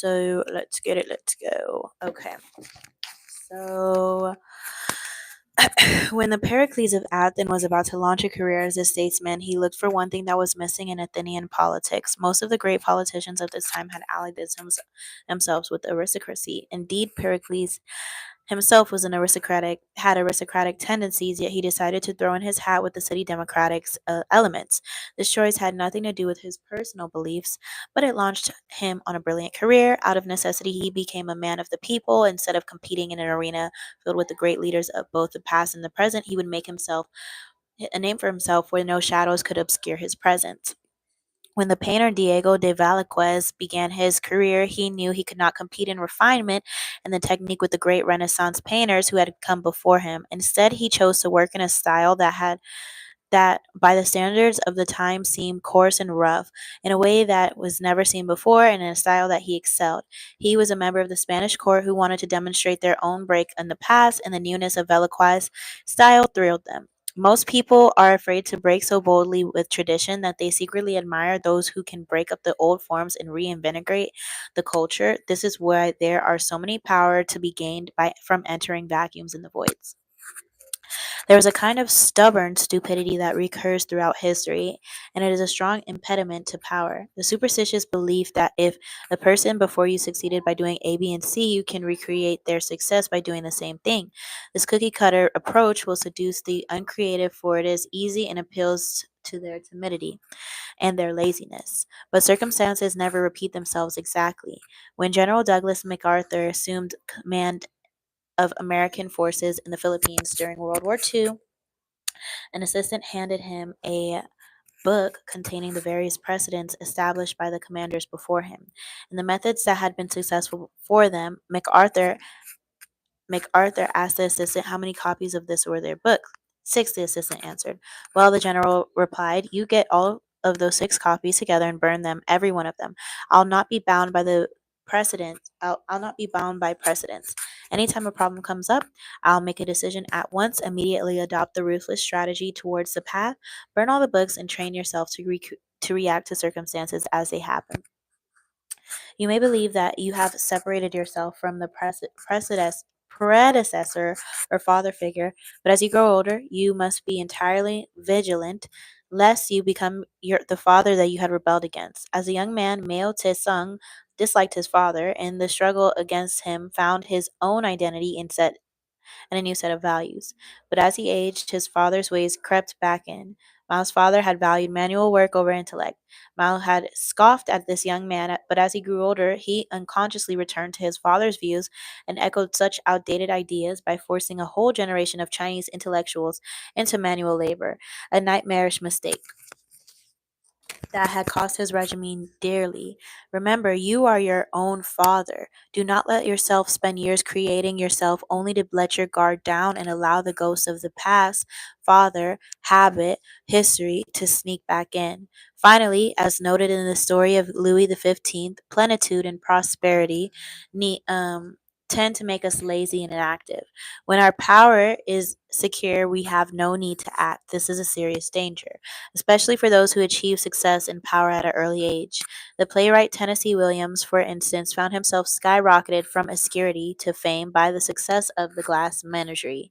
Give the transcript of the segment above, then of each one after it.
So let's get it. Let's go. Okay. So when the Pericles of Athens was about to launch a career as a statesman, he looked for one thing that was missing in Athenian politics. Most of the great politicians of this time had allied themselves with aristocracy. Indeed, Pericles himself was had aristocratic tendencies, yet he decided to throw in his hat with the city democratic's elements. This choice had nothing to do with his personal beliefs, but it launched him on a brilliant career. Out of necessity, he became a man of the people. Instead of competing in an arena filled with the great leaders of both the past and the present, he would make himself a name for himself where no shadows could obscure his presence. When the painter Diego de Velázquez began his career, he knew he could not compete in refinement and the technique with the great Renaissance painters who had come before him. Instead, he chose to work in a style that by the standards of the time seemed coarse and rough, in a way that was never seen before and in a style that he excelled. He was a member of the Spanish court who wanted to demonstrate their own break in the past, and the newness of Velázquez's style thrilled them. Most people are afraid to break so boldly with tradition that they secretly admire those who can break up the old forms and reinvigorate the culture. This is why there are so many power to be gained from entering vacuums in the voids. There is a kind of stubborn stupidity that recurs throughout history, and it is a strong impediment to power. The superstitious belief that if the person before you succeeded by doing A, B, and C, you can recreate their success by doing the same thing. This cookie cutter approach will seduce the uncreative, for it is easy and appeals to their timidity and their laziness. But circumstances never repeat themselves exactly. When General Douglas MacArthur assumed command of American forces in the Philippines during World War II, an assistant handed him a book containing the various precedents established by the commanders before him and the methods that had been successful for them. MacArthur asked the assistant how many copies of this were their book. 6, the assistant answered. Well, the general replied, you get all of those 6 copies together and burn them, every one of them. I'll not be bound by the precedents. I'll not be bound by precedents. Anytime a problem comes up, I'll make a decision at once, immediately adopt the ruthless strategy towards the path, burn all the books, and train yourself to react to circumstances as they happen. You may believe that you have separated yourself from the predecessor or father figure, but as you grow older, you must be entirely vigilant lest you become the father that you had rebelled against. As a young man, Mao Tse-sung disliked his father, and the struggle against him found his own identity and a new set of values. But as he aged, his father's ways crept back in. Mao's father had valued manual work over intellect. Mao had scoffed at this young man, but as he grew older, he unconsciously returned to his father's views and echoed such outdated ideas by forcing a whole generation of Chinese intellectuals into manual labor, a nightmarish mistake that had cost his regime dearly. Remember, you are your own father. Do not let yourself spend years creating yourself only to let your guard down and allow the ghosts of the past, father, habit, history to sneak back in. Finally, as noted in the story of Louis XV, plenitude and prosperity tend to make us lazy and inactive. When our power is secure, we have no need to act. This is a serious danger, especially for those who achieve success and power at an early age. The playwright Tennessee Williams, for instance, found himself skyrocketed from obscurity to fame by the success of The Glass Menagerie.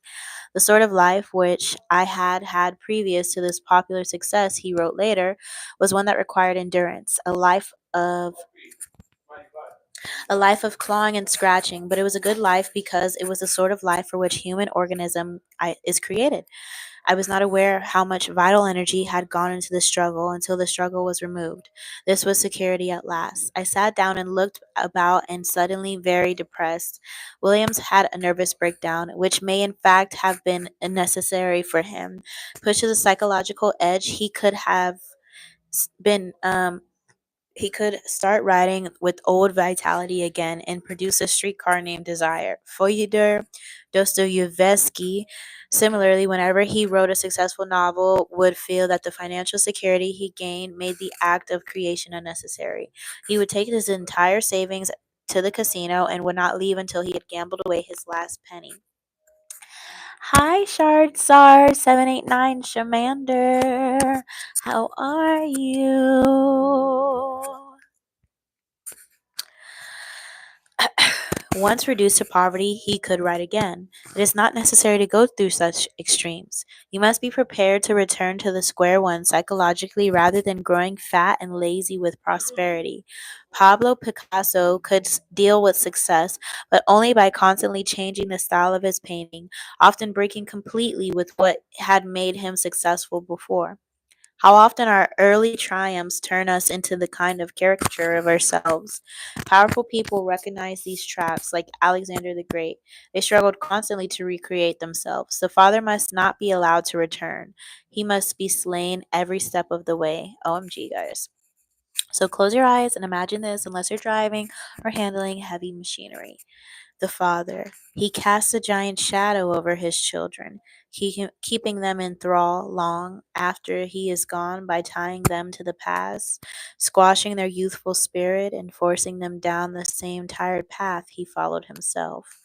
The sort of life which I had had previous to this popular success, he wrote later, was one that required endurance, a life of clawing and scratching, but it was a good life because it was the sort of life for which human organism is created. I was not aware how much vital energy had gone into the struggle until the struggle was removed. This was security at last. I sat down and looked about and suddenly very depressed. Williams had a nervous breakdown, which may in fact have been necessary for him. Pushed to the psychological edge, been he could start writing with old vitality again and produce a streetcar named Desire. Fyodor Dostoevsky, similarly, whenever he wrote a successful novel, would feel that the financial security he gained made the act of creation unnecessary. He would take his entire savings to the casino and would not leave until he had gambled away his last penny. Hi, Shard Sar 789 Shamander. How are you? Once reduced to poverty, he could write again. It is not necessary to go through such extremes. You must be prepared to return to the square one psychologically rather than growing fat and lazy with prosperity. Pablo Picasso could deal with success, but only by constantly changing the style of his painting, often breaking completely with what had made him successful before. How often our early triumphs turn us into the kind of caricature of ourselves. Powerful people recognize these traps, like Alexander the Great. They struggled constantly to recreate themselves. The father must not be allowed to return. He must be slain every step of the way. OMG, guys. So close your eyes and imagine this unless you're driving or handling heavy machinery. The father. He casts a giant shadow over his children, keeping them in thrall long after he is gone by tying them to the past, squashing their youthful spirit, and forcing them down the same tired path he followed himself.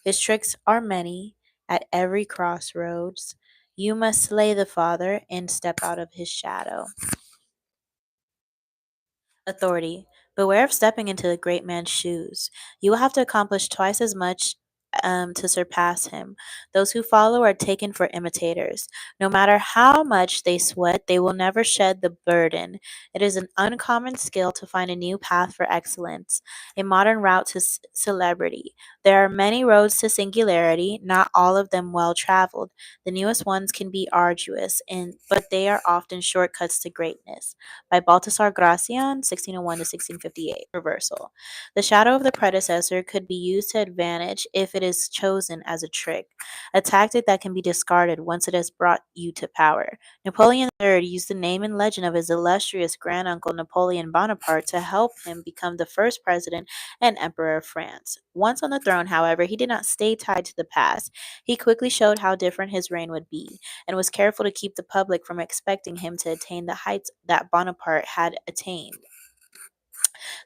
His tricks are many. At every crossroads, you must slay the father and step out of his shadow. Authority. Beware of stepping into the great man's shoes. You will have to accomplish twice as much to surpass him. Those who follow are taken for imitators. No matter how much they sweat, they will never shed the burden. It is an uncommon skill to find a new path for excellence, a modern route to celebrity. There are many roads to singularity, not all of them well traveled. The newest ones can be arduous, but they are often shortcuts to greatness by Baltasar Gracian, 1601 to 1658. Reversal. The shadow of the predecessor could be used to advantage if it is chosen as a trick, a tactic that can be discarded once it has brought you to power. Napoleon III used the name and legend of his illustrious granduncle Napoleon Bonaparte to help him become the first president and emperor of France. Once on the throne, however, he did not stay tied to the past. He quickly showed how different his reign would be and was careful to keep the public from expecting him to attain the heights that Bonaparte had attained.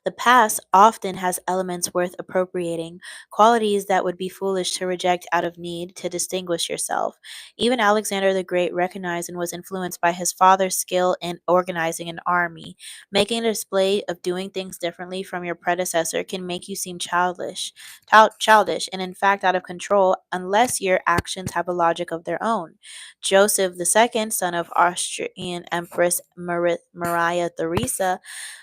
The past often has elements worth appropriating, qualities that would be foolish to reject out of need to distinguish yourself. Even Alexander the Great recognized and was influenced by his father's skill in organizing an army. Making a display of doing things differently from your predecessor can make you seem childish, and in fact out of control unless your actions have a logic of their own. Joseph II, son of Austrian Empress Maria Theresa,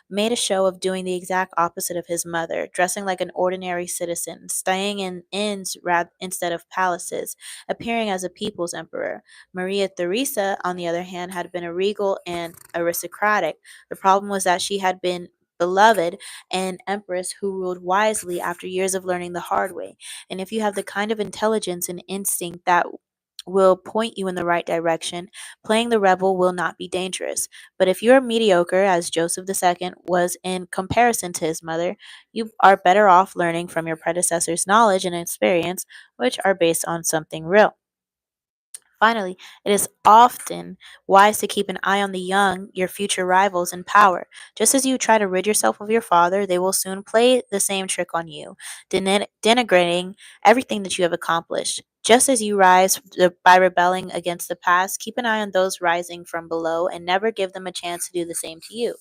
made a show of doing the exact opposite of his mother, dressing like an ordinary citizen, staying in inns instead of palaces, appearing as a people's emperor. Maria Theresa, on the other hand, had been a regal and aristocratic. The problem was that she had been beloved an empress who ruled wisely after years of learning the hard way. And if you have the kind of intelligence and instinct that will point you in the right direction, playing the rebel will not be dangerous. But if you are mediocre, as Joseph II was in comparison to his mother, you are better off learning from your predecessor's knowledge and experience, which are based on something real. Finally, it is often wise to keep an eye on the young, your future rivals in power. Just as you try to rid yourself of your father, they will soon play the same trick on you, denigrating everything that you have accomplished. Just as you rise by rebelling against the past, keep an eye on those rising from below and never give them a chance to do the same to you.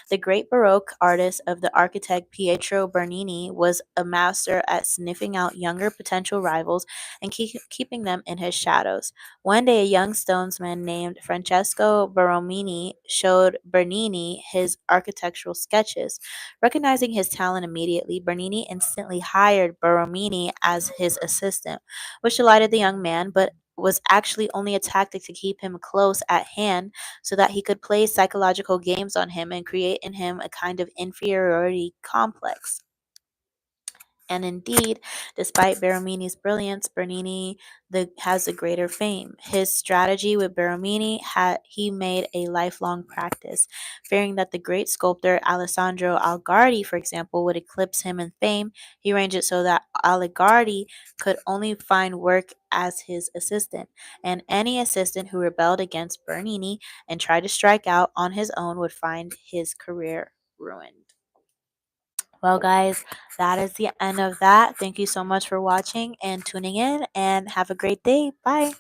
The great Baroque artist of the architect Pietro Bernini was a master at sniffing out younger potential rivals and keeping them in his shadows. One day, a young stonesman named Francesco Borromini showed Bernini his architectural sketches. Recognizing his talent immediately, Bernini instantly hired Borromini as his assistant, which delighted the young man, but was actually only a tactic to keep him close at hand so that he could play psychological games on him and create in him a kind of inferiority complex. And indeed, despite Beromini's brilliance, Bernini has the greater fame. His strategy with Beromini he made a lifelong practice, fearing that the great sculptor Alessandro Algardi, for example, would eclipse him in fame. He arranged it so that Algardi could only find work as his assistant, and any assistant who rebelled against Bernini and tried to strike out on his own would find his career ruined. Well, guys, that is the end of that. Thank you so much for watching and tuning in, and have a great day. Bye.